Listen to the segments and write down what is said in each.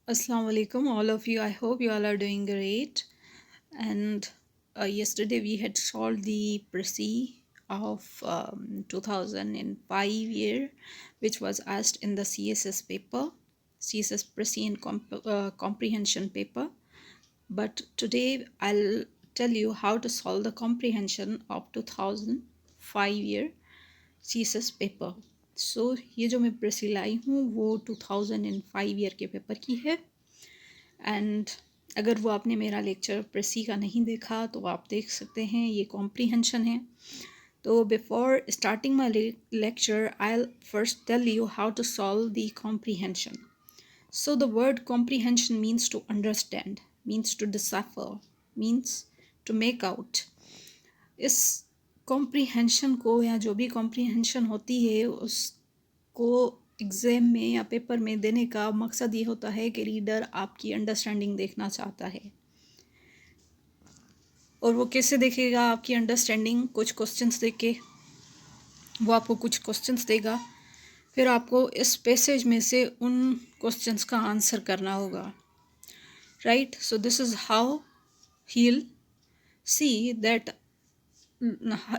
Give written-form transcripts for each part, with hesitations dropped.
Assalamu alaikum, all of you. I hope you all are doing great. And yesterday we had solved the Presi of 2005 year, which was asked in the CSS paper, CSS Presi and comprehension paper. But today I'll tell you how to solve the comprehension of 2005 year CSS paper. So ये जो मैं प्रेसी लाई हूँ वो 2005 year के paper की है. And अगर वो आपने मेरा लेक्चर प्रेसी का नहीं देखा तो आप देख सकते हैं. ये कॉम्प्रीहेंशन है. तो before starting my lecture I first tell you how to solve the comprehension. So the word comprehension means to understand, means to decipher, means to make out. इस कॉम्प्रीहेंशन को या जो भी कॉम्प्रीहेंशन होती है उसको एग्ज़ाम में या पेपर में देने का मकसद ये होता है कि रीडर आपकी अंडरस्टैंडिंग देखना चाहता है. और वो कैसे देखेगा आपकी अंडरस्टैंडिंग? कुछ क्वेश्चंस देख के. वो आपको कुछ क्वेश्चंस देगा, फिर आपको इस पैसेज में से उन क्वेश्चंस का आंसर करना होगा. Right. So this is how he'll see that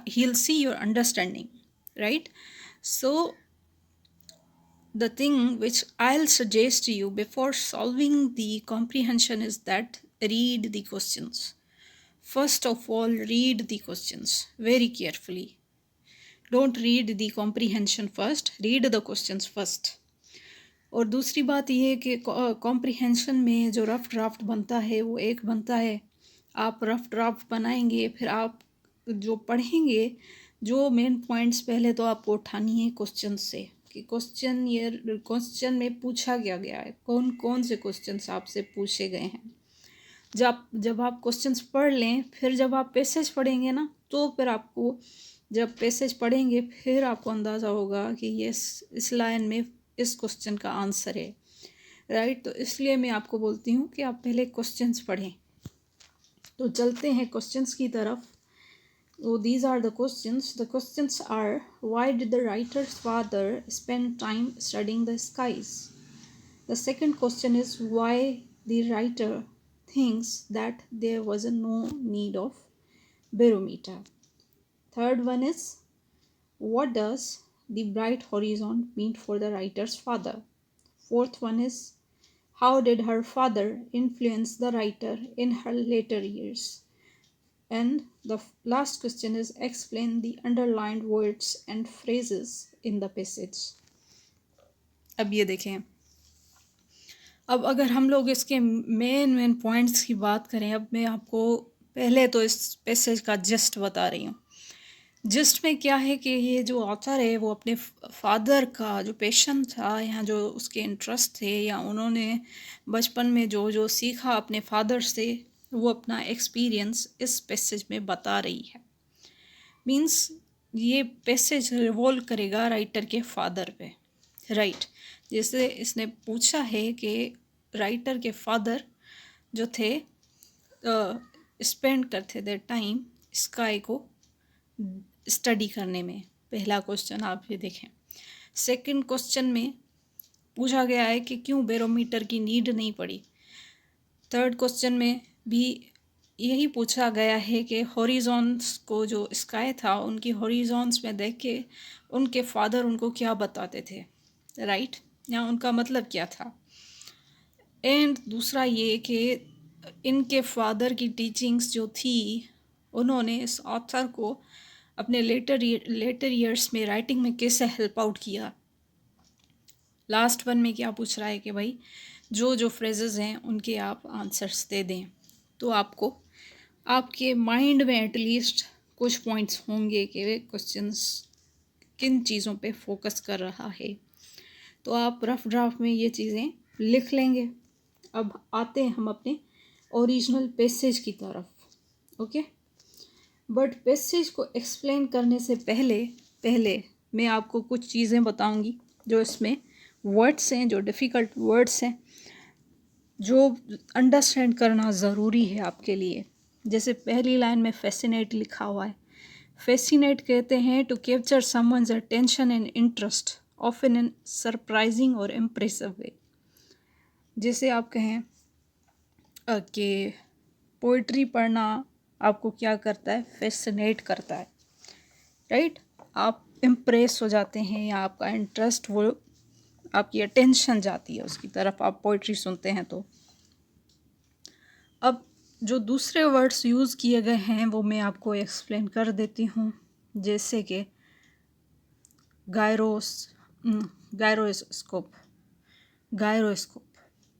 he'll see your understanding, right? So the thing which I'll suggest to you before solving the comprehension is that read the questions. First of all, read the questions very carefully. Don't read the comprehension first, read the questions first. और दूसरी बात ये है कि comprehension में जो rough draft बनता है वो एक बनता है. आप रफ ड्राफ्ट बनाएंगे, फिर आप जो पढ़ेंगे, जो मेन पॉइंट्स पहले तो आपको उठानी है क्वेश्चन से कि क्वेश्चन में पूछा क्या गया है, कौन कौन से क्वेश्चंस आपसे पूछे गए हैं. जब आप क्वेश्चंस पढ़ लें, फिर जब आप पैसेज पढ़ेंगे ना, तो फिर आपको जब पैसेज पढ़ेंगे फिर आपको अंदाज़ा होगा कि ये इस लाइन में इस क्वेश्चन का आंसर है. राइट. तो इसलिए मैं आपको बोलती हूँ कि आप पहले क्वेश्चंस पढ़ें. तो चलते हैं क्वेश्चंस की तरफ. So these are the questions. The questions are, why did the writer's father spend time studying the skies? The second question is, why the writer thinks that there was no need of barometer. Third one is, what does the bright horizon mean for the writer's father? Fourth one is, how did her father influence the writer in her later years? And the last question is, explain the underlined words and phrases in the passage. अब ये देखें. अब अगर हम लोग इसके main points की बात करें, अब मैं आपको पहले तो इस पैसेज का जस्ट बता रही हूँ. जस्ट में क्या है कि ये जो ऑथर है वो अपने फादर का जो पैशन था या जो उसके इंटरेस्ट थे या उन्होंने बचपन में जो जो सीखा अपने फादर से, वो अपना एक्सपीरियंस इस पैसेज में बता रही है. मीन्स ये पैसेज रिवॉल्व करेगा राइटर के फादर पे. राइट. जैसे इसने पूछा है कि राइटर के फादर जो थे स्पेंड करते थे टाइम स्काई को स्टडी करने में. पहला क्वेश्चन आप ये देखें. सेकंड क्वेश्चन में पूछा गया है कि क्यों बैरोमीटर की नीड नहीं पड़ी. थर्ड क्वेश्चन में भी यही पूछा गया है कि हॉरिजॉन्स को जो स्काई था उनकी हॉरिजॉन्स में देख के उनके फादर उनको क्या बताते थे. राइट. या उनका मतलब क्या था. एंड दूसरा ये कि इनके फादर की टीचिंग्स जो थी उन्होंने इस ऑथर को अपने लेटर ईयर्स में राइटिंग में कैसे हेल्प आउट किया. लास्ट वन में क्या पूछ रहा है कि भाई जो जो फ्रेजेस हैं उनके आप आंसर्स दे दें. तो आपको आपके माइंड में एटलीस्ट कुछ पॉइंट्स होंगे कि वे क्वेश्चंस किन चीज़ों पे फोकस कर रहा है. तो आप रफ ड्राफ्ट में ये चीज़ें लिख लेंगे. अब आते हैं हम अपने ओरिजिनल पैसेज की तरफ. ओके. बट पैसेज को एक्सप्लेन करने से पहले मैं आपको कुछ चीज़ें बताऊंगी जो इसमें वर्ड्स हैं, जो डिफ़िकल्ट वर्ड्स हैं, जो अंडरस्टैंड करना ज़रूरी है आपके लिए. जैसे पहली लाइन में फैसिनेट लिखा हुआ है. फैसिनेट कहते हैं to capture someone's attention and interest often in surprising और इम्प्रेसिव वे. जैसे आप कहें कि पोइट्री पढ़ना आपको क्या करता है, फैसिनेट करता है, राइट। आप इम्प्रेस हो जाते हैं या आपका इंटरेस्ट, वो आपकी अटेंशन जाती है उसकी तरफ, आप पोइट्री सुनते हैं तो। अब जो दूसरे वर्ड्स यूज़ किए गए हैं वो मैं आपको एक्सप्लेन कर देती हूँ, जैसे कि गायरोस्कोप,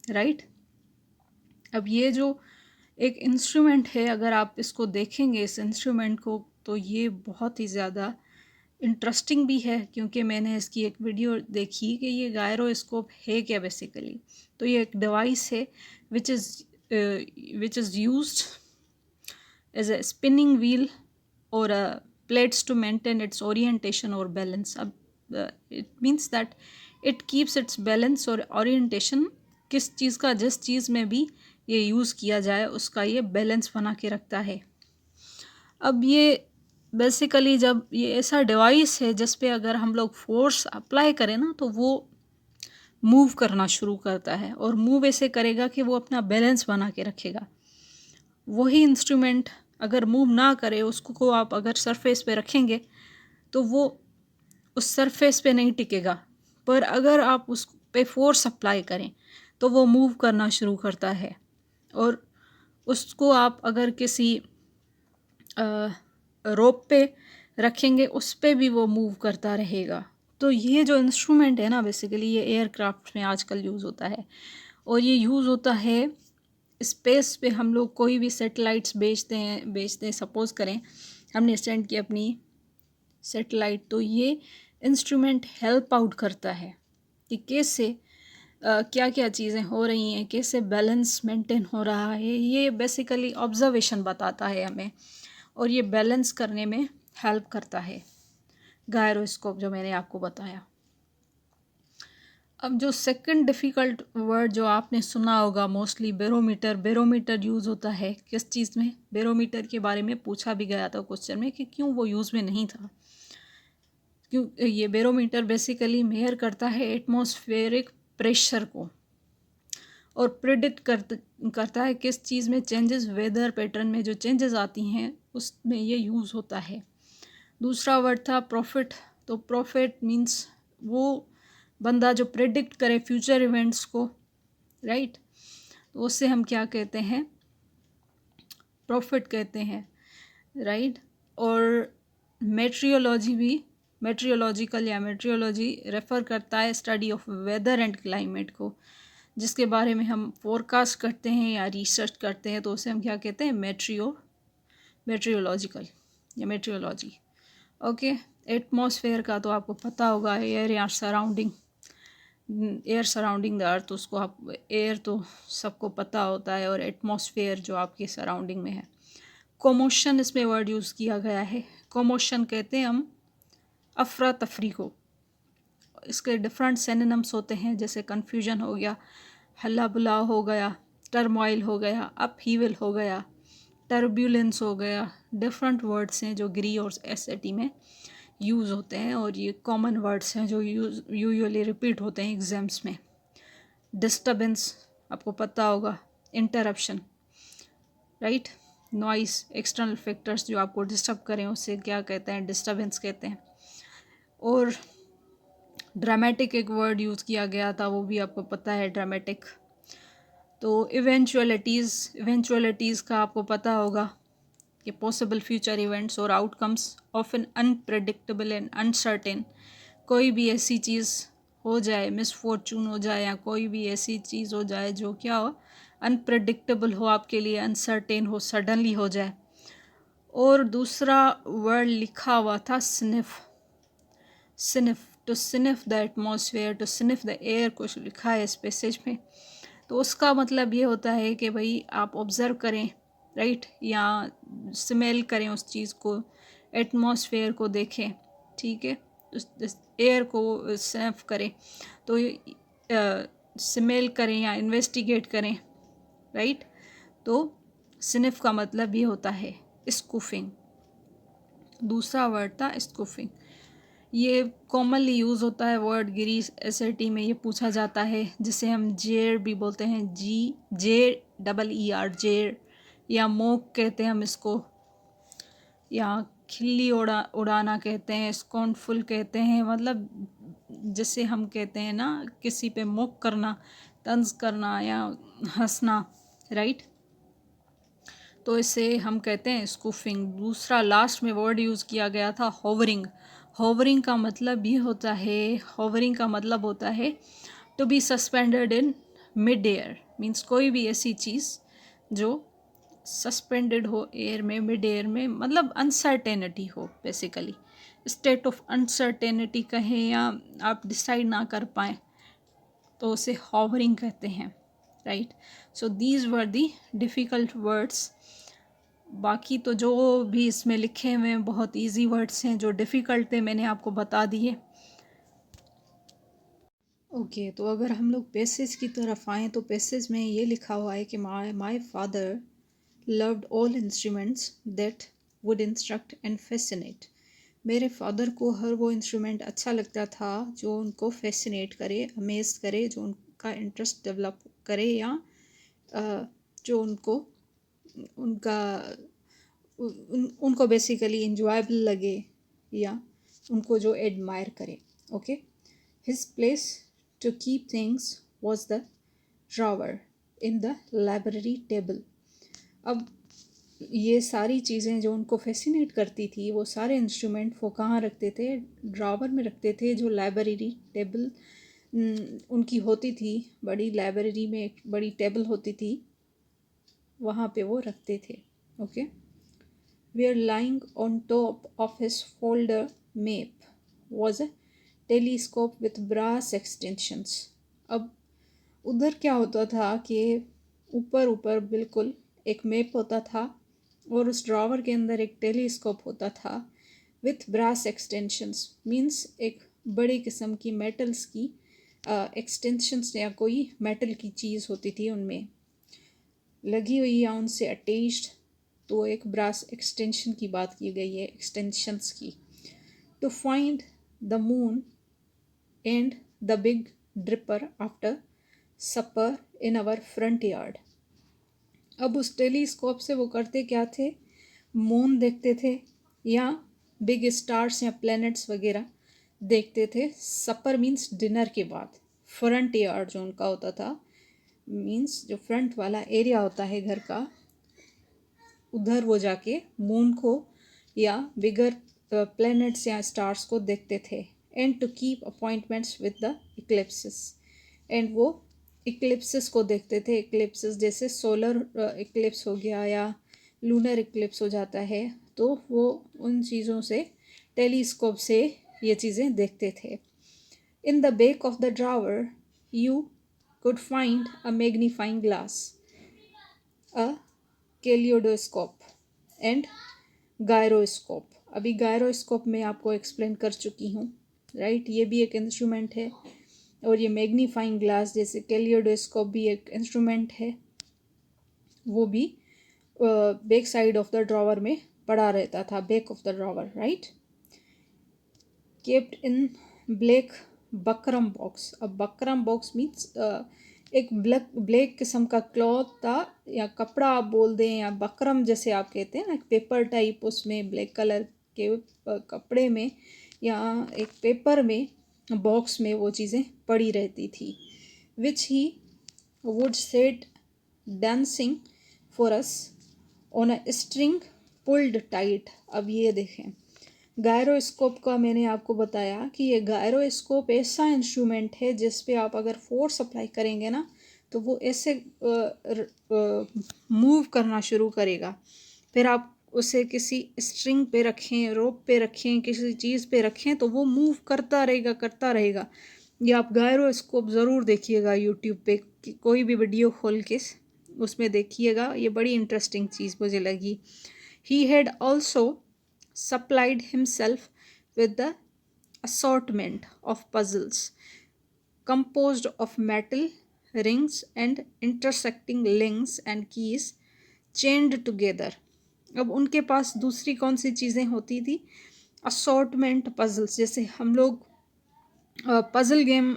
राइट। अब ये जो एक इंस्ट्रूमेंट है, अगर आप इसको देखेंगे इस इंस्ट्रूमेंट को, तो ये बहुत ही ज़्यादा इंटरेस्टिंग भी है, क्योंकि मैंने इसकी एक वीडियो देखी कि ये गायरोस्कोप है क्या बेसिकली। तो ये एक डिवाइस है which is used as a spinning wheel और plates to maintain its orientation or balance. अब it means that it keeps its balance और orientation, किस चीज़ का, जिस चीज़ में भी ये यूज़ किया जाए उसका ये बैलेंस बना के रखता है। अब ये बेसिकली जब ये ऐसा डिवाइस है जिस पे अगर हम लोग फोर्स अप्लाई करें ना, तो वो मूव करना शुरू करता है, और मूव ऐसे करेगा कि वो अपना बैलेंस बना के रखेगा। वही इंस्ट्रूमेंट अगर मूव ना करे, उसको को आप अगर सरफेस पे रखेंगे तो वो उस सरफेस पे नहीं टिकेगा, पर अगर आप उस पे फोर्स अप्लाई करें तो वो मूव करना शुरू करता है, और उसको आप अगर किसी रोप पे रखेंगे उस पे भी वो मूव करता रहेगा। तो ये जो इंस्ट्रूमेंट है ना, बेसिकली ये एयरक्राफ्ट में आजकल यूज़ होता है, और ये यूज़ होता है स्पेस पे। हम लोग कोई भी सैटेलाइट्स बेचते हैं, सपोज़ करें हमने सेंड की अपनी सैटेलाइट, तो ये इंस्ट्रूमेंट हेल्प आउट करता है कि कैसे क्या क्या चीज़ें हो रही हैं, कैसे बैलेंस मेंटेन हो रहा है। ये बेसिकली ऑब्जर्वेशन बताता है हमें, और ये बैलेंस करने में हेल्प करता है, गायरोस्कोप जो मैंने आपको बताया। अब जो सेकंड डिफ़िकल्ट वर्ड जो आपने सुना होगा मोस्टली, बैरोमीटर। बैरोमीटर यूज़ होता है किस चीज़ में? बैरोमीटर के बारे में पूछा भी गया था क्वेश्चन में कि क्यों वो यूज़ में नहीं था। क्यों? ये बैरोमीटर बेसिकली मेजर करता है एटमॉस्फेरिक प्रेशर को, और प्रिडिक्ट करता है किस चीज़ में चेंजेस, वेदर पैटर्न में जो चेंजेस आती हैं उसमें ये यूज़ होता है। दूसरा वर्ड था प्रॉफिट। तो प्रॉफिट मीन्स वो बंदा जो प्रेडिक्ट करे फ्यूचर इवेंट्स को, राइट। तो उससे हम क्या कहते हैं? प्रॉफिट कहते हैं, राइट। और मेट्रियोलॉजी भी, मेट्रियोलॉजिकल या मेट्रियोलॉजी रेफ़र करता है study of weather and climate को, जिसके बारे में हम फोरकास्ट करते हैं या रिसर्च करते हैं, तो उसे हम क्या कहते हैं? मेट्रियोलॉजिकल या मेट्रियोलॉजी। ओके। एटमॉस्फेयर का तो आपको पता होगा, एयर या surrounding, air surrounding the earth, उसको आप, एयर तो सबको पता होता है, और एटमॉस्फेयर जो आपके सराउंडिंग में है। कोमोशन इसमें वर्ड यूज़ किया गया है। कोमोशन कहते हैं हम अफरा तफरी को। इसके डिफरेंट सिनोनिम्स होते हैं, जैसे कन्फ्यूजन हो गया, हल्ला बुला हो गया, टर्मोइल हो गया, अपहीवल हो गया, टर्ब्यूलेंस हो गया। डिफरेंट वर्ड्स हैं जो ग्री और एसएटी में यूज़ होते हैं, और ये कॉमन वर्ड्स हैं जो यूजुअली रिपीट होते हैं एग्जाम्स में। डिस्टर्बेंस आपको पता होगा, interruption, right. Noise, external factors जो आपको डिस्टर्ब करें उसे क्या कहते हैं? डिस्टर्बेंस कहते हैं। और ड्रामेटिक एक वर्ड यूज़ किया गया था, वो भी आपको पता है, ड्रामेटिक। तो इवेंचुअलिटीज़ का आपको पता होगा कि पॉसिबल फ्यूचर इवेंट्स और outcomes often unpredictable and uncertain. कोई भी ऐसी चीज़ हो जाए, मिसफॉर्चून हो जाए, या कोई भी ऐसी चीज़ हो जाए जो क्या हो, अनप्रेडिक्टेबल हो आपके लिए, अनसर्टेन हो, सडनली हो जाए। और दूसरा वर्ड लिखा हुआ था sniff. To sniff the atmosphere, to sniff the air, कुछ लिखा है इस पैसेज में। तो उसका मतलब ये होता है कि भाई आप ऑब्ज़र्व करें, राइट, या स्मेल करें उस चीज़ को, एटमॉस्फेयर को देखें, ठीक है, उस एयर को स्निफ करें, तो स्मेल करें या इन्वेस्टिगेट करें, राइट। तो स्निफ का मतलब ये होता है स्कूफिंग। दूसरा वर्ड था स्कूफिंग। ये कॉमनली यूज़ होता है वर्ड गिरी एसएटी में, ये पूछा जाता है, जिसे हम जेर भी बोलते हैं, JEER जेर, या मोक कहते हैं हम इसको, या खिल्ली उड़ाना कहते हैं, स्कॉनफुल कहते हैं, मतलब जिसे हम कहते हैं ना किसी पे मोक करना, तंज करना या हंसना, राइट। तो इसे हम कहते हैं स्कूफिंग। दूसरा लास्ट में वर्ड यूज़ किया गया था होवरिंग। होवरिंग का मतलब ये होता है, होवरिंग का मतलब होता है to be suspended in mid air, means कोई भी ऐसी चीज़ जो सस्पेंडेड हो एयर में, मिड एयर में, मतलब अनसर्टेनिटी हो, बेसिकली स्टेट ऑफ अनसर्टेनिटी कहें या आप डिसाइड ना कर पाएँ तो उसे हॉवरिंग कहते हैं, right. So these were the difficult words. बाकी तो जो भी इसमें लिखे हुए हैं बहुत इजी वर्ड्स हैं, जो डिफ़िकल्ट थे मैंने आपको बता दिए। ओके, तो अगर हम लोग पैसेज की तरफ आएँ तो पैसेज में ये लिखा हुआ है कि my father loved all instruments that would instruct and fascinate. मेरे फादर को हर वो इंस्ट्रूमेंट अच्छा लगता था जो उनको फैसिनेट करे, अमेज करे, जो उनका इंटरेस्ट डेवलप करे, या जो उनका उनको बेसिकली इंजॉयबल लगे, या उनको जो एडमायर करे। Okay, his place to keep things was the drawer in the library table. अब ये सारी चीज़ें जो उनको फैसिनेट करती थी, वो सारे इंस्ट्रूमेंट वो कहाँ रखते थे? ड्रॉवर में रखते थे, जो लाइब्रेरी टेबल उनकी होती थी। बड़ी लाइब्रेरी में एक बड़ी टेबल होती थी, वहाँ पे वो रखते थे। Okay, where lying on top of his folder map was a telescope with brass extensions. अब उधर क्या होता था कि ऊपर ऊपर बिल्कुल एक मैप होता था और उस ड्रॉवर के अंदर एक टेलीस्कोप होता था विथ ब्रास एक्सटेंशंस, मींस एक बड़ी किस्म की मेटल्स की एक्सटेंशंस या कोई मेटल की चीज़ होती थी उनमें लगी हुई या उनसे अटैच्ड। तो एक ब्रास एक्सटेंशन की बात की गई है, एक्सटेंशंस की। To find the moon and the big dripper after supper in our front yard. अब उस टेलीस्कोप से वो करते क्या थे? मून देखते थे या बिग स्टार्स या प्लैनेट्स वगैरह देखते थे। सपर मीन्स डिनर के बाद। फ्रंट यार्ड जो उनका होता था, मीन्स जो फ्रंट वाला एरिया होता है घर का, उधर वो जाके मून को या बिगर प्लैनेट्स या स्टार्स को देखते थे। And to keep appointments with the eclipses, and वो इक्लिप्सिस को देखते थे। इक्लिप्सिस जैसे सोलर इक्लिप्स हो गया या लूनर इक्लिप्स हो जाता है, तो वो उन चीज़ों से टेलीस्कोप से ये चीज़ें देखते थे। In the back of the drawer you could find a magnifying glass, a kaleidoscope and gyroscope. अभी गायरोस्कोप मैं आपको एक्सप्लेन कर चुकी हूँ, राइट। ये भी एक इंस्ट्रूमेंट है, और ये मैग्नीफाइंग ग्लास जैसे कैलियोडोस्कोप भी एक इंस्ट्रूमेंट है, वो भी back side of the drawer में पड़ा रहता था, back of the drawer, right. Kept in black buckram box. अब बकरम बॉक्स मीन्स एक ब्लैक किस्म का क्लॉथ था या कपड़ा आप बोल दें, या बकरम जैसे आप कहते हैं ना, एक पेपर टाइप, उसमें ब्लैक कलर के कपड़े में या एक पेपर में बॉक्स में वो चीज़ें पड़ी रहती थी। Which he would set dancing for us on a string pulled tight. अब ये देखें, गायरोस्कोप का मैंने आपको बताया कि ये गायरोस्कोप ऐसा इंस्ट्रूमेंट है जिस पे आप अगर फोर्स अप्लाई करेंगे ना, तो वो ऐसे मूव करना शुरू करेगा। फिर आप उसे किसी स्ट्रिंग पे रखें, रोप पे रखें, किसी चीज़ पे रखें, तो वो मूव करता रहेगा करता रहेगा। ये आप गायरोस्कोप ज़रूर देखिएगा यूट्यूब पे, कोई भी वीडियो खोल के उसमें देखिएगा, ये बड़ी इंटरेस्टिंग चीज़ मुझे लगी। He had also supplied himself with the assortment of puzzles composed of metal rings and intersecting links and keys chained together। अब उनके पास दूसरी कौन सी चीज़ें होती थी? असॉर्टमेंट पजल्स, जैसे हम लोग पज़ल गेम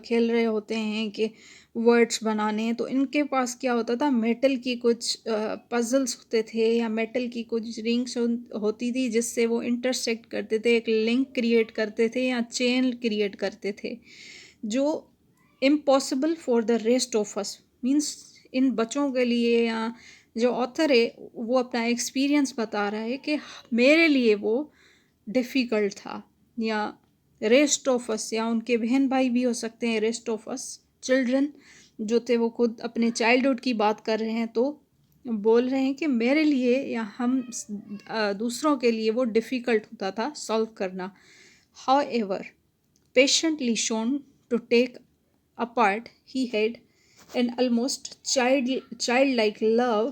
खेल रहे होते हैं कि वर्ड्स बनाने हैं, तो इनके पास क्या होता था, मेटल की कुछ पज़ल्स होते थे या मेटल की कुछ रिंग्स होती थी जिससे वो इंटरसेक्ट करते थे, एक लिंक क्रिएट करते थे या चेन क्रिएट करते थे, जो impossible for the rest of us. Means in बच्चों के लिए, या जो ऑथर है वो अपना एक्सपीरियंस बता रहा है कि मेरे लिए वो डिफ़िकल्ट था, या रेस्ट ऑफ अस, या उनके बहन भाई भी हो सकते हैं रेस्ट ऑफ अस चिल्ड्रन जो थे, वो खुद अपने चाइल्डहुड की बात कर रहे हैं, तो बोल रहे हैं कि मेरे लिए या हम दूसरों के लिए वो डिफ़िकल्ट होता था सॉल्व करना। However patiently shown to take apart, he had an almost childlike love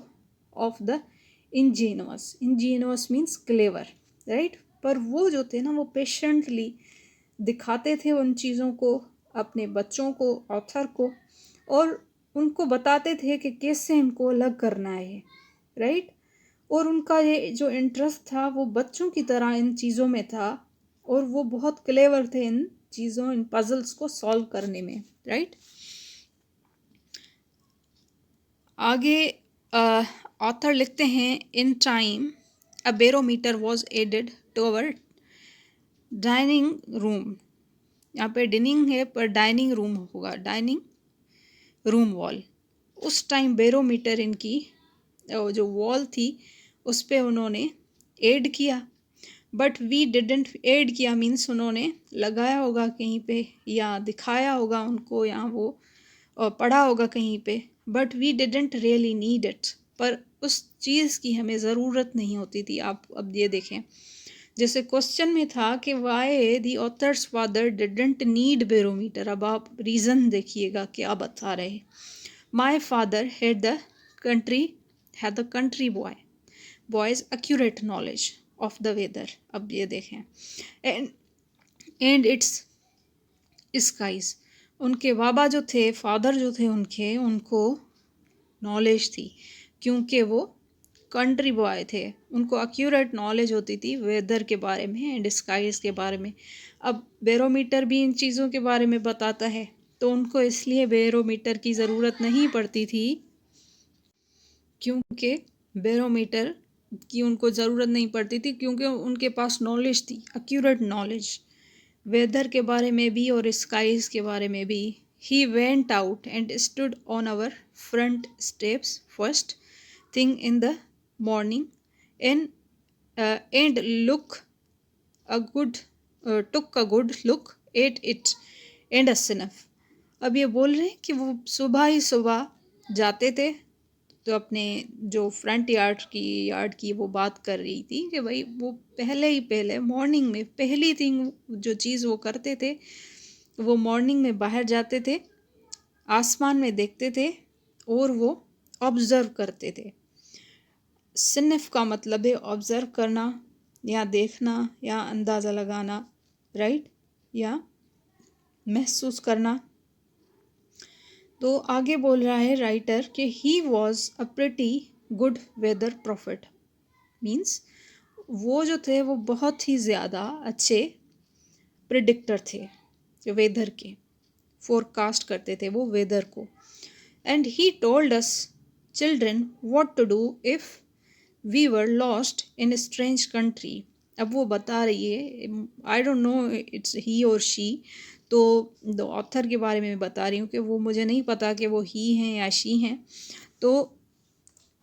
of the ingenuous. Ingenuous means clever, right? पर वो जो थे ना, वो पेशेंटली दिखाते थे उन चीज़ों को अपने बच्चों को, ऑथर को, और उनको बताते थे कि कैसे इनको अलग करना है, राइट? और उनका ये जो इंटरेस्ट था वो बच्चों की तरह इन चीज़ों में था, और वो बहुत क्लेवर थे इन चीज़ों, इन पजल्स को सॉल्व करने में, राइट? आगे ऑथर लिखते हैं, in time a barometer was added to our dining room. यहाँ पे डिनिंग है पर डाइनिंग रूम होगा, डाइनिंग रूम वॉल। उस टाइम बैरोमीटर इनकी जो वॉल थी उस पर उन्होंने ऐड किया, बट वी डिडेंट ऐड किया मीन्स उन्होंने लगाया होगा कहीं पे या दिखाया होगा उनको, या वो पढ़ा होगा कहीं पे, but we didn't really need it, पर उस चीज़ की हमें ज़रूरत नहीं होती थी। आप अब ये देखें, जैसे क्वेश्चन में था कि why the author's father didn't need barometer, अब आप रीज़न देखिएगा क्या बता रहे। My father had the country boy's accurate knowledge of the weather. अब ये देखें, एंड इट्स स्काइज। उनके बाबा जो थे, फादर जो थे उनके, उनको नॉलेज थी क्योंकि वो कंट्री बॉय थे, उनको एक्यूरेट नॉलेज होती थी वेदर के बारे में एंड स्काइज के बारे में। अब बैरोमीटर भी इन चीज़ों के बारे में बताता है, तो उनको इसलिए बैरोमीटर की ज़रूरत नहीं पड़ती थी, क्योंकि बैरोमीटर की उनको ज़रूरत नहीं पड़ती थी क्योंकि उनके पास नॉलेज थी, एक्यूरेट नॉलेज वेदर के बारे में भी और स्काइज के बारे में भी। He went out and stood on our front steps first thing in the morning and took a good look at it and a sniff. अब ये बोल रहे हैं कि वो सुबह ही सुबह जाते थे, तो अपने जो फ्रंट यार्ड की वो बात कर रही थी कि भाई वो पहले मॉर्निंग में पहली थिंग जो चीज़ वो करते थे, वो मॉर्निंग में बाहर जाते थे, आसमान में देखते थे और वो ऑब्ज़र्व करते थे। सिनिफ का मतलब है ऑब्ज़र्व करना या देखना या अंदाज़ा लगाना, राइट, या महसूस करना। तो आगे बोल रहा है राइटर कि he was a pretty good weather profit, means वो जो थे वो बहुत ही ज़्यादा अच्छे प्रिडिक्टर थे, जो वेदर के फोरकास्ट करते थे वो वेदर को। And he told us children what to do if we were lost in strange country. अब वो बता रही है, I don't know it's he और शी, तो द ऑथर के बारे में बता रही हूँ कि वो मुझे नहीं पता कि वो ही हैं या शी हैं। तो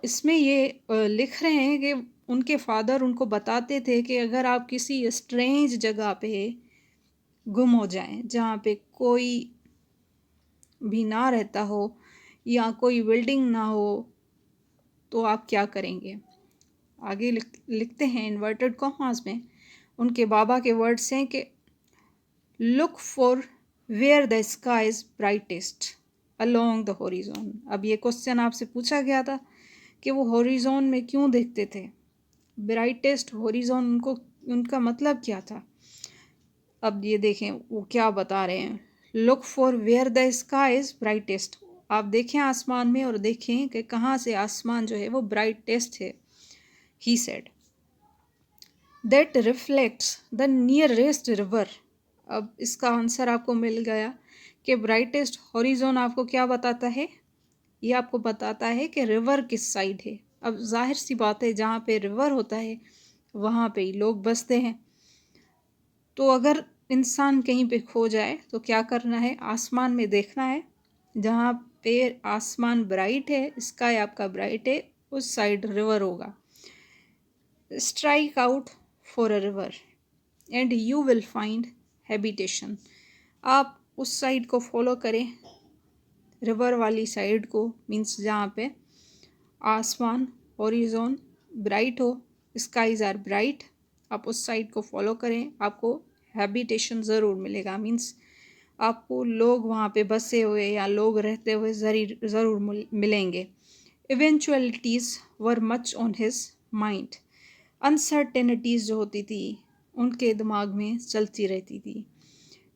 इसमें ये लिख रहे हैं कि उनके फादर उनको बताते थे कि अगर आप किसी स्ट्रेंज जगह पे गुम हो जाएं, जहाँ पे कोई भी ना रहता हो या कोई बिल्डिंग ना हो, तो आप क्या करेंगे। आगे लिखते हैं इन्वर्टेड कॉमास में, उनके बाबा के वर्ड्स हैं कि look for where the sky is brightest along the horizon. अब ये क्वेश्चन आपसे पूछा गया था कि वो हॉरिजॉन में क्यों देखते थे, ब्राइटेस्ट हॉरिजॉन उनको, उनका मतलब क्या था। अब ये देखें वो क्या बता रहे हैं, look for where the sky is brightest. आप देखें आसमान में और देखें कि कहाँ से आसमान जो है वो ब्राइटेस्ट है। He said that reflects the nearest river. अब इसका आंसर आपको मिल गया कि ब्राइटेस्ट हॉरिजॉन आपको क्या बताता है, ये आपको बताता है कि रिवर किस साइड है। अब जाहिर सी बात है, जहाँ पे रिवर होता है वहाँ पे ही लोग बसते हैं। तो अगर इंसान कहीं पे खो जाए तो क्या करना है, आसमान में देखना है, जहाँ पे आसमान ब्राइट है, स्काई आपका ब्राइट है, उस साइड रिवर होगा। Strike out for a river and you will find habitation. आप उस साइड को फॉलो करें, रिवर वाली साइड को, मीन्स जहाँ पे आसमान हॉरिजॉन ब्राइट हो, स्काईज आर ब्राइट, आप उस साइड को फॉलो करें, आपको हैबिटेशन ज़रूर मिलेगा। मीन्स आपको लोग वहाँ पे बसे हुए या लोग रहते हुए ज़रूर मिलेंगे। Eventualities were much on his mind. Uncertainties जो होती थी उनके दिमाग में चलती रहती थी।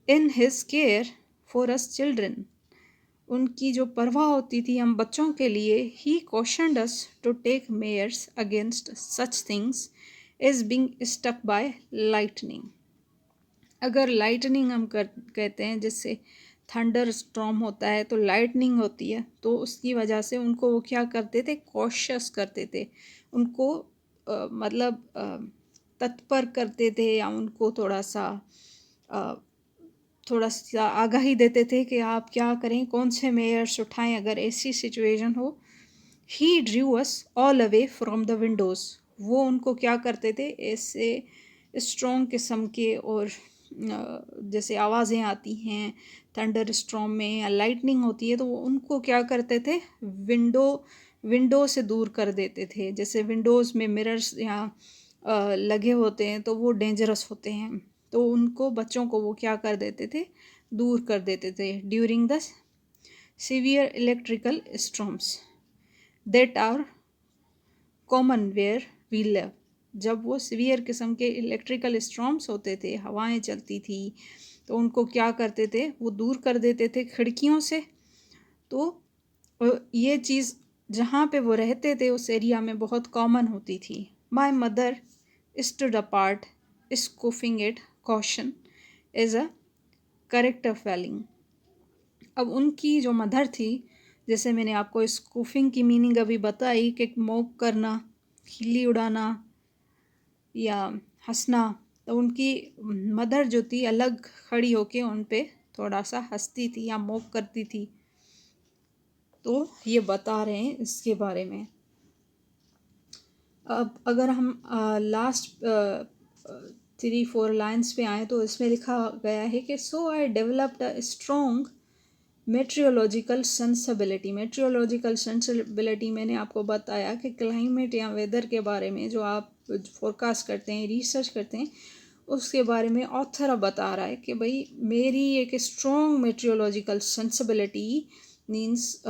In his care for us children, उनकी जो परवाह होती थी हम बच्चों के लिए, he cautioned us to take measures against such things as being struck by lightning. अगर लाइटनिंग हम कहते हैं, जिससे थंडर स्टॉर्म होता है तो लाइटनिंग होती है, तो उसकी वजह से उनको वो क्या करते थे, कॉशियस करते थे, उनको मतलब तत्पर करते थे, या उनको थोड़ा सा आगाही देते थे कि आप क्या करें, कौन से मेयर्स उठाएं अगर ऐसी सिचुएशन हो। He drew us all away from the windows, वो उनको क्या करते थे, ऐसे स्ट्रॉन्ग किस्म के और जैसे आवाज़ें आती हैं थंडर स्टॉर्म में या लाइटनिंग होती है, तो वो उनको क्या करते थे, विंडो से दूर कर देते थे। जैसे विंडोज़ में मिरर्स या लगे होते हैं तो वो डेंजरस होते हैं, तो उनको बच्चों को वो क्या कर देते थे, दूर कर देते थे। During the severe electrical storms that are common where we live, जब वो सीवियर किस्म के इलेक्ट्रिकल स्टॉर्म्स होते थे, हवाएं चलती थी, तो उनको क्या करते थे, वो दूर कर देते थे खिड़कियों से। तो ये चीज़ जहाँ पे वो रहते थे उस एरिया में बहुत कॉमन होती थी। My mother stood apart scoffing it caution is a character failing. अब उनकी जो मदर थी, जैसे मैंने आपको स्कूफिंग की मीनिंग अभी बताई कि मोक करना, खिल्ली उड़ाना या हंसना, तो उनकी मदर जो थी अलग खड़ी होके उन पे थोड़ा सा हंसती थी या मोक करती थी। तो ये बता रहे हैं इसके बारे में। अब अगर हम लास्ट 3-4 लाइन्स पे आए तो इसमें लिखा गया है कि so I developed a strong meteorological sensibility. Meteorological sensibility मैंने आपको बताया कि क्लाइमेट या वेदर के बारे में जो आप फोरकास्ट करते हैं, रिसर्च करते हैं, उसके बारे में ऑथर अब बता रहा है कि भाई मेरी एक strong meteorological sensibility means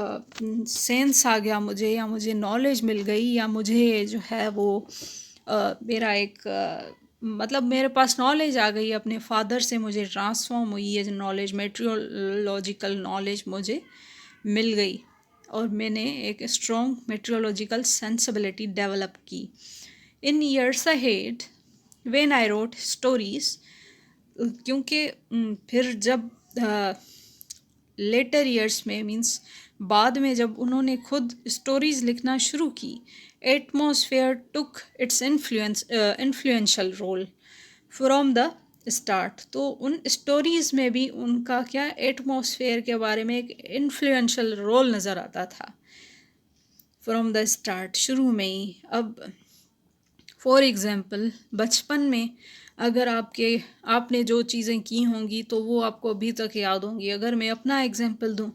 sense आ गया मुझे, या मुझे नॉलेज मिल गई, या मुझे जो है वो मेरा एक मतलब मेरे पास नॉलेज आ गई, अपने फादर से मुझे ट्रांसफॉर्म हुई ये नॉलेज, मेट्रियोलॉजिकल नॉलेज मुझे मिल गई, और मैंने एक स्ट्रॉन्ग मेट्रियोलॉजिकल सेंसिबिलिटी डेवलप की। इन years ahead when I wrote stories, क्योंकि फिर जब लेटर ईयर्स में मीन्स बाद में जब उन्होंने खुद स्टोरीज़ लिखना शुरू की, atmosphere took its influential role from the start. तो उन स्टोरीज़ में भी उनका क्या, एटमॉस्फेयर के बारे में एक इन्फ्लुएंशियल रोल नज़र आता था फ्रॉम द स्टार्ट, शुरू में ही। अब फॉर एग्ज़ाम्पल बचपन में अगर आपने जो चीज़ें की होंगी तो वो आपको अभी तक याद होंगी। अगर मैं अपना एग्ज़ाम्पल दूं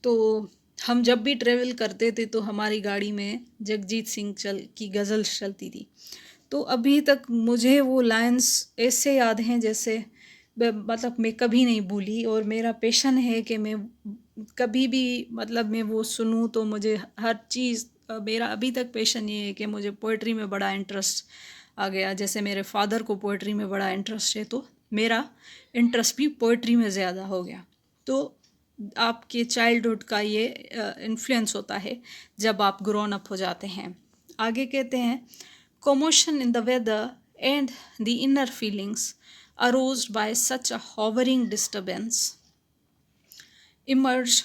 तो हम जब भी ट्रेवल करते थे तो हमारी गाड़ी में जगजीत सिंह की गज़ल चलती थी, तो अभी तक मुझे वो लाइन्स ऐसे याद हैं जैसे मतलब मैं कभी नहीं भूली, और मेरा पैशन है कि मैं कभी भी मतलब मैं वो सुनूं तो मुझे हर चीज़, मेरा अभी तक पैशन ये है कि मुझे पोइट्री में बड़ा इंटरेस्ट आ गया। जैसे मेरे फादर को पोइट्री में बड़ा इंटरेस्ट है, तो मेरा इंटरेस्ट भी पोइट्री में ज़्यादा हो गया। तो आपके चाइल्डहुड का ये इन्फ्लुएंस होता है जब आप ग्रोन अप हो जाते हैं। आगे कहते हैं, commotion in the weather and the inner feelings aroused by such a hovering disturbance emerge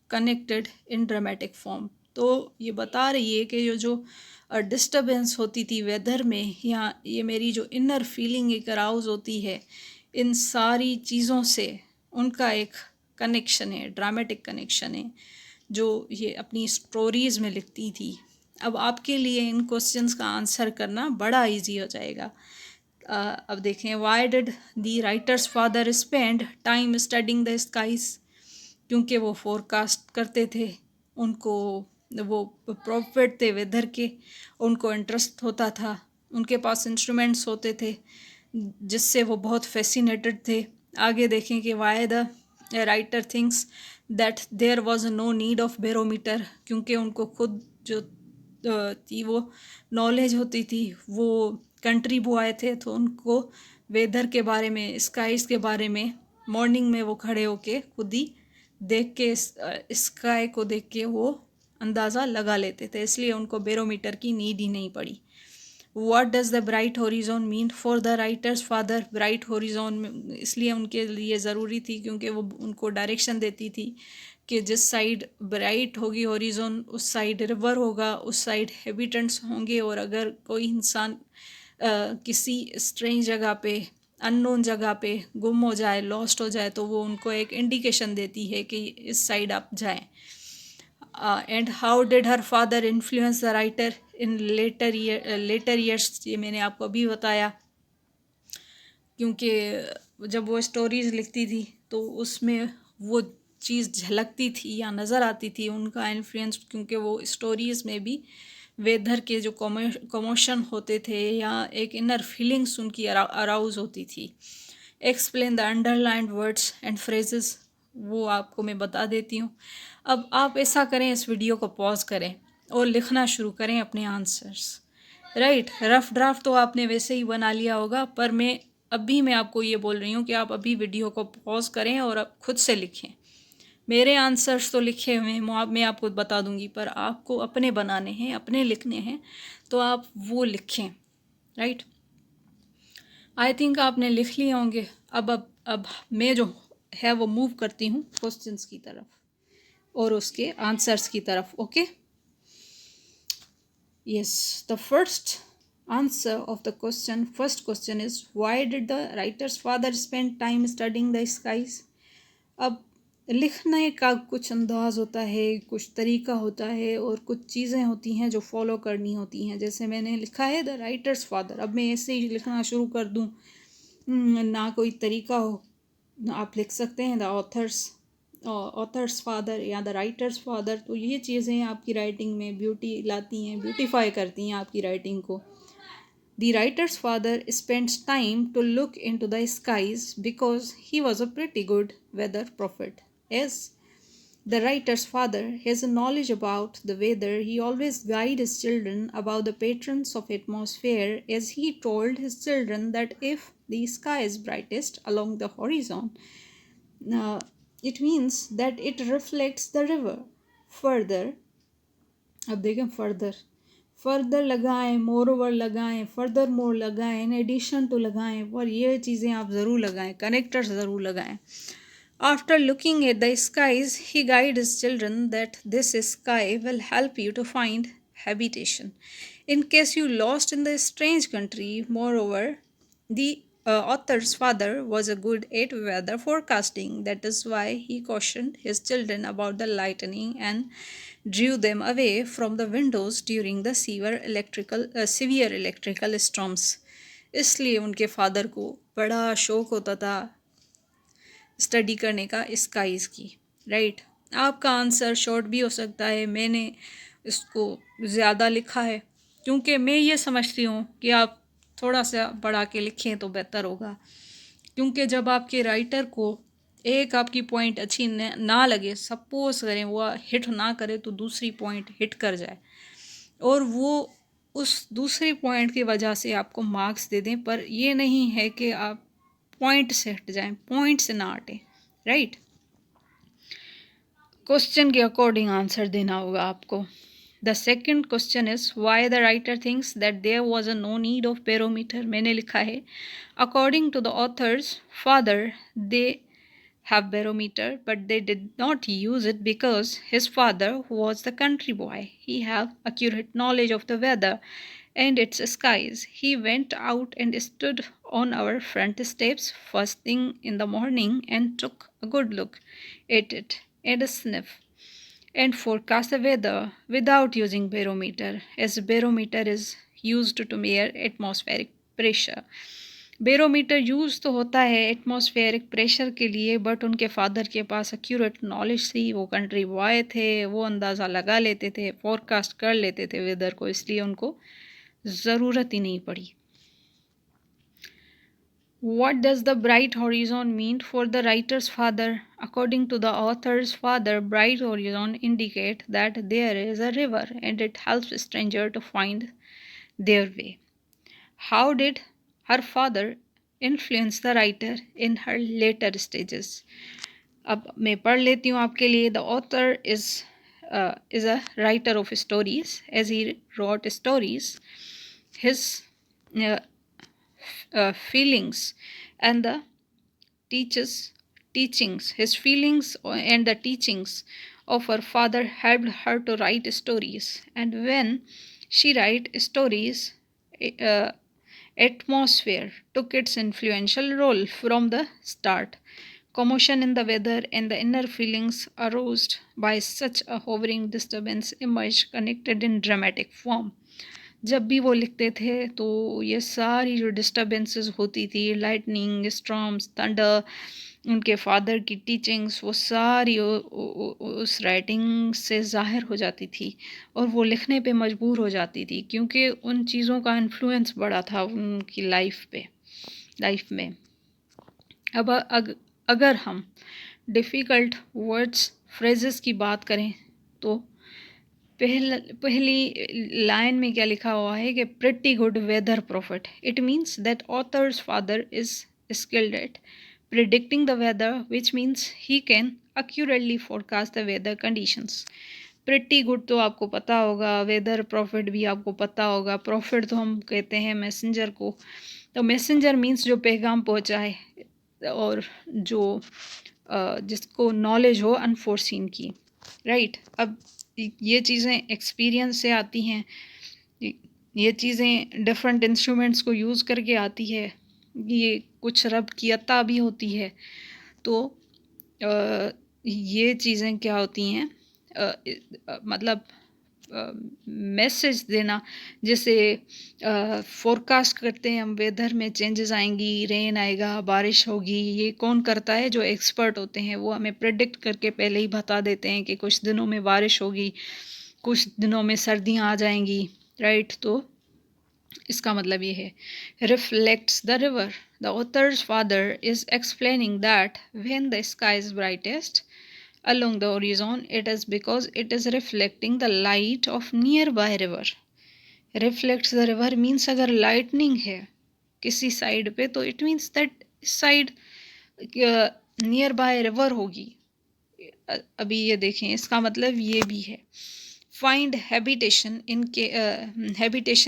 connected in dramatic form। तो ये बता रही है कि जो डिस्टर्बेंस होती थी वेदर में, या ये मेरी जो इनर फीलिंग एक अराउज होती है, इन सारी चीज़ों से उनका एक कनेक्शन है, ड्रामेटिक कनेक्शन है, जो ये अपनी स्टोरीज़ में लिखती थी। अब आपके लिए इन क्वेश्चंस का आंसर करना बड़ा इजी हो जाएगा। अब देखें, why did the writer's father spend time studying the skies? क्योंकि वो फोरकास्ट करते थे, उनको वो प्रॉफिट थे वेदर के, उनको इंटरेस्ट होता था, उनके पास इंस्ट्रूमेंट्स होते थे जिससे वो बहुत फैसिनेटेड थे। आगे देखें कि why the writer thinks that there was no need of barometer, क्योंकि उनको खुद जो थी वो नॉलेज होती थी, वो कंट्री बॉय थे, तो उनको वेदर के बारे में, स्काईज के बारे में मॉर्निंग में वो खड़े होके खुद ही देख के स्काई को देख के वो अंदाज़ा लगा लेते थे, इसलिए उनको बैरोमीटर की नीड ही नहीं पड़ी। What does the bright horizon mean for the writer's father? Bright horizon इसलिए उनके लिए ज़रूरी थी क्योंकि वो उनको डायरेक्शन देती थी कि जिस साइड ब्राइट होगी होरिजोन, उस साइड रिवर होगा, उस साइड हैबिटेंट्स होंगे, और अगर कोई इंसान किसी स्ट्रेंज जगह पे, अननोन जगह पे गुम हो जाए, लॉस्ट हो जाए, तो वो उनको एक इंडिकेशन देती है कि इस साइड आप जाएं। And how did her father influence the writer in later years? ये मैंने आपको अभी बताया, क्योंकि जब वो स्टोरीज़ लिखती थी तो उसमें वो चीज़ झलकती थी या नज़र आती थी उनका इन्फ्लुएंस, क्योंकि वो स्टोरीज़ में भी वेदर के जो कमोशन होते थे या एक इनर फीलिंग्स उनकी अराउज होती थी। Explain the underlined words and phrases, वो आपको मैं बता देती हूँ। अब आप ऐसा करें, इस वीडियो को पॉज करें और लिखना शुरू करें अपने आंसर्स। राइट, रफ ड्राफ्ट तो आपने वैसे ही बना लिया होगा, पर मैं आपको ये बोल रही हूँ कि आप अभी वीडियो को पॉज करें और आप खुद से लिखें। मेरे आंसर्स तो लिखे हुए हैं, मैं आपको बता दूंगी, पर आपको अपने बनाने हैं, अपने लिखने हैं, तो आप वो लिखें। राइट, आई थिंक आपने लिख लिए होंगे। अब मैं जो है वो मूव करती हूँ क्वेश्चंस की तरफ और उसके आंसर्स की तरफ। Okay, yes, the first answer of the first question is, why did the writer's father spend time studying the skies? अब लिखने का कुछ अंदाज़ होता है, कुछ तरीका होता है, और कुछ चीज़ें होती हैं जो फॉलो करनी होती हैं। जैसे मैंने लिखा है द राइटर्स फादर, अब मैं ऐसे ही लिखना शुरू कर दूँ, ना कोई तरीका हो, आप लिख सकते हैं द ऑथर्स फादर या द राइटर्स फादर। तो ये चीज़ें आपकी राइटिंग में ब्यूटी लाती हैं, ब्यूटीफाई करती हैं आपकी राइटिंग को। The writer's father spends time to look into the skies because he was a pretty good weather prophet. As the writer's father has a knowledge about the weather, he always guides his children about the patterns of atmosphere, as he told his children that if the sky is brightest along the horizon, it means that it reflects the river. Further, अब देखें further लगाएं, more over लगाएं, further more लगाएं, in addition to लगाएं, और ये चीज़ें आप ज़रूर लगाएं, कनेक्टर्स ज़रूर लगाएं। After looking at the skies he guide his children that this sky will help you to find habitation in case you lost in the strange country. Moreover, the author's father was a good at weather forecasting. That is why he cautioned his children about the lightning and drew them away from the windows during the severe electrical storms. इसलिए उनके father को बड़ा शौक होता था study करने का skies की। राइट, आपका आंसर शॉर्ट भी हो सकता है, मैंने इसको ज़्यादा लिखा है क्योंकि मैं ये समझती हूँ कि आप थोड़ा सा बढ़ा के लिखें तो बेहतर होगा, क्योंकि जब आपके राइटर को एक आपकी पॉइंट अच्छी ना लगे, सपोज करें वो हिट ना करे तो दूसरी पॉइंट हिट कर जाए, और वो उस दूसरी पॉइंट की वजह से आपको मार्क्स दे दें, पर ये नहीं है कि आप पॉइंट से हट जाएं, पॉइंट से ना हटें। राइट, क्वेश्चन के अकॉर्डिंग आंसर देना होगा आपको। The second question is why the writer thinks that there was a no need of barometer. मैंने लिखा है according to the author's father they have barometer but they did not use it because his father was the country boy. He have accurate knowledge of the weather and its skies. He went out and stood on our front steps first thing in the morning and took a good look at it and a sniff and forecast the weather without using barometer, as barometer is used to measure atmospheric pressure. Barometer use तो होता है atmospheric pressure के लिए, but उनके father के पास accurate knowledge थी, वो country boy थे, वो अंदाज़ा लगा लेते थे, फोरकास्ट कर लेते थे वेदर को, इसलिए उनको ज़रूरत ही नहीं पड़ी. What does the bright horizon mean for the writer's father? According to the author's father, bright horizon indicate that there is a river and it helps a stranger to find their way. How did her father influence the writer in her later stages? अब मैं पढ़ लेती हूँ आपके लिए. The author is a writer of stories. As he wrote stories, his feelings and the teachings, his feelings and the teachings of her father helped her to write stories. And when she write stories, atmosphere took its influential role from the start. Commotion in the weather and the inner feelings aroused by such a hovering disturbance emerged connected in dramatic form. जब भी वो लिखते थे तो ये सारी जो disturbances होती थी, लाइटनिंग, स्टॉर्म्स, थंडर, उनके फादर की टीचिंग्स, वो सारी उस राइटिंग से ज़ाहिर हो जाती थी और वो लिखने पे मजबूर हो जाती थी, क्योंकि उन चीज़ों का इन्फ्लुएंस बड़ा था उनकी लाइफ में. अब अगर हम डिफ़िकल्ट वर्ड्स, फ्रेजेस की बात करें तो पहली लाइन में क्या लिखा हुआ है कि pretty good weather profit. It means that author's father is skilled at predicting the weather, which means he can accurately forecast the weather conditions. Pretty good तो आपको पता होगा, वेदर प्रॉफिट भी आपको पता होगा. प्रॉफिट तो हम कहते हैं मैसेंजर को. तो मैसेंजर मीन्स जो पैगाम पहुँचाए और जो जिसको नॉलेज हो अनफोर्सीन की, राइट. अब ये चीज़ें एक्सपीरियंस से आती हैं, ये चीज़ें डिफरेंट इंस्ट्रूमेंट्स को यूज़ करके आती है, ये कुछ रब की अता भी होती है. तो ये चीज़ें क्या होती हैं, मतलब मैसेज देना. जैसे फोरकास्ट करते हैं हम, वेदर में चेंजेस आएंगी, रेन आएगा, बारिश होगी. ये कौन करता है? जो एक्सपर्ट होते हैं, वो हमें प्रेडिक्ट करके पहले ही बता देते हैं कि कुछ दिनों में बारिश होगी, कुछ दिनों में सर्दियाँ आ जाएंगी, राइट. तो इसका मतलब ये है. Reflects the river. The author's father is explaining that when the sky is brightest along the horizon, it is because it is reflecting the light of nearby river. Reflects the river means अगर lightning है किसी side पे तो it means that इस side nearby river होगी. अभी ये देखें, इसका मतलब ये भी है. Find habitation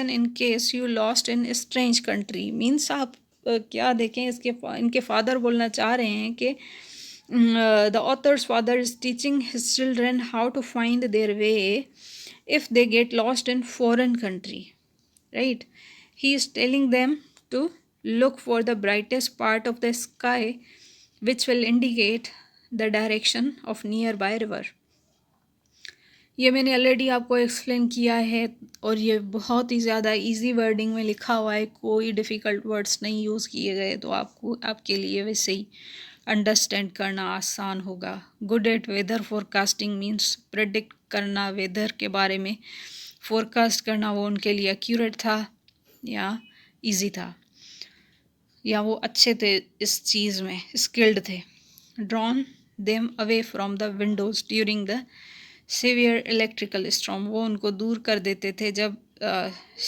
in case you lost in a strange country means आप क्या देखें, इनके फादर बोलना चाह रहे हैं कि the author's father is teaching his children how to find their way if they get lost in foreign country, right. He is telling them to look for the brightest part of the sky which will indicate the direction of nearby river. ये मैंने already आपको explain किया है और ये बहुत ही ज़्यादा easy wording में लिखा हुआ है, कोई डिफ़िकल्ट वर्ड्स नहीं यूज़ किए गए, तो आपके लिए वैसे ही अंडरस्टैंड करना आसान होगा. Good at weather forecasting means predict करना वेदर के बारे में, फोरकास्ट करना वो उनके लिए एक्यूरेट था या इजी था, या वो अच्छे थे इस चीज़ में, स्किल्ड थे. Drawn them away from the Windows during the severe electrical storm. वो उनको दूर कर देते थे जब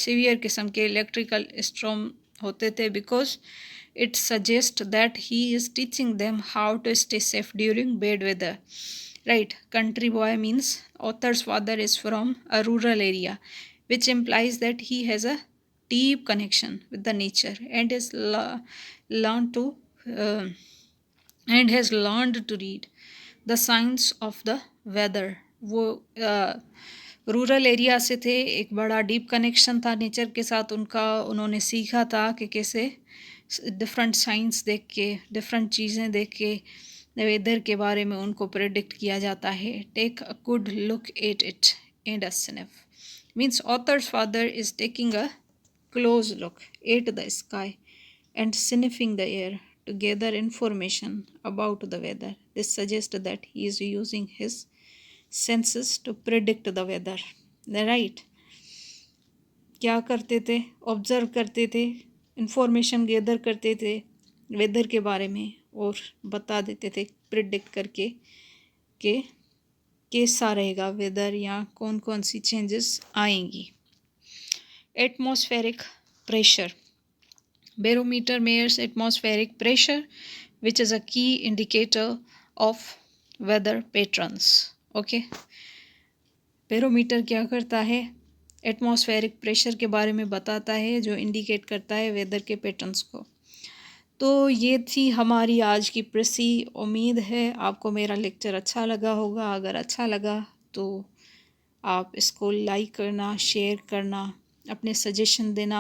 सीवियर किस्म के इलेक्ट्रिकल स्टॉर्म होते थे, because it suggests that he is teaching them how to stay safe during bad weather. right? Country boy means author's father is from a rural area, which implies that he has a deep connection with the nature and learned to uh, learned to read the signs of the weather. वो rural area से थे, एक बड़ा deep connection था nature के साथ उनका, उन्होंने सीखा था कि कैसे डिफरेंट साइंस देख के, डिफरेंट चीज़ें देख के वेदर के बारे में उनको प्रेडिक्ट किया जाता है. Take a good look at it and a sniff means author's father is taking a close look at the sky and sniffing the air to gather information about the weather. This suggests that he is using his senses to predict the weather. Right? क्या करते थे? Observe करते थे, information gather करते थे weather के बारे में और बता देते थे प्रिडिक्ट करके कि कैसा रहेगा वेदर या कौन कौन सी चेंजेस आएंगी. Atmospheric pressure. Barometer measures atmospheric pressure, which is a key indicator of weather patterns. Okay. Barometer क्या करता है? एटमॉस्फेरिक प्रेशर के बारे में बताता है, जो इंडिकेट करता है वेदर के पैटर्न्स को. तो ये थी हमारी आज की प्रेसी. उम्मीद है आपको मेरा लेक्चर अच्छा लगा होगा. अगर अच्छा लगा तो आप इसको लाइक करना, शेयर करना, अपने सजेशन देना.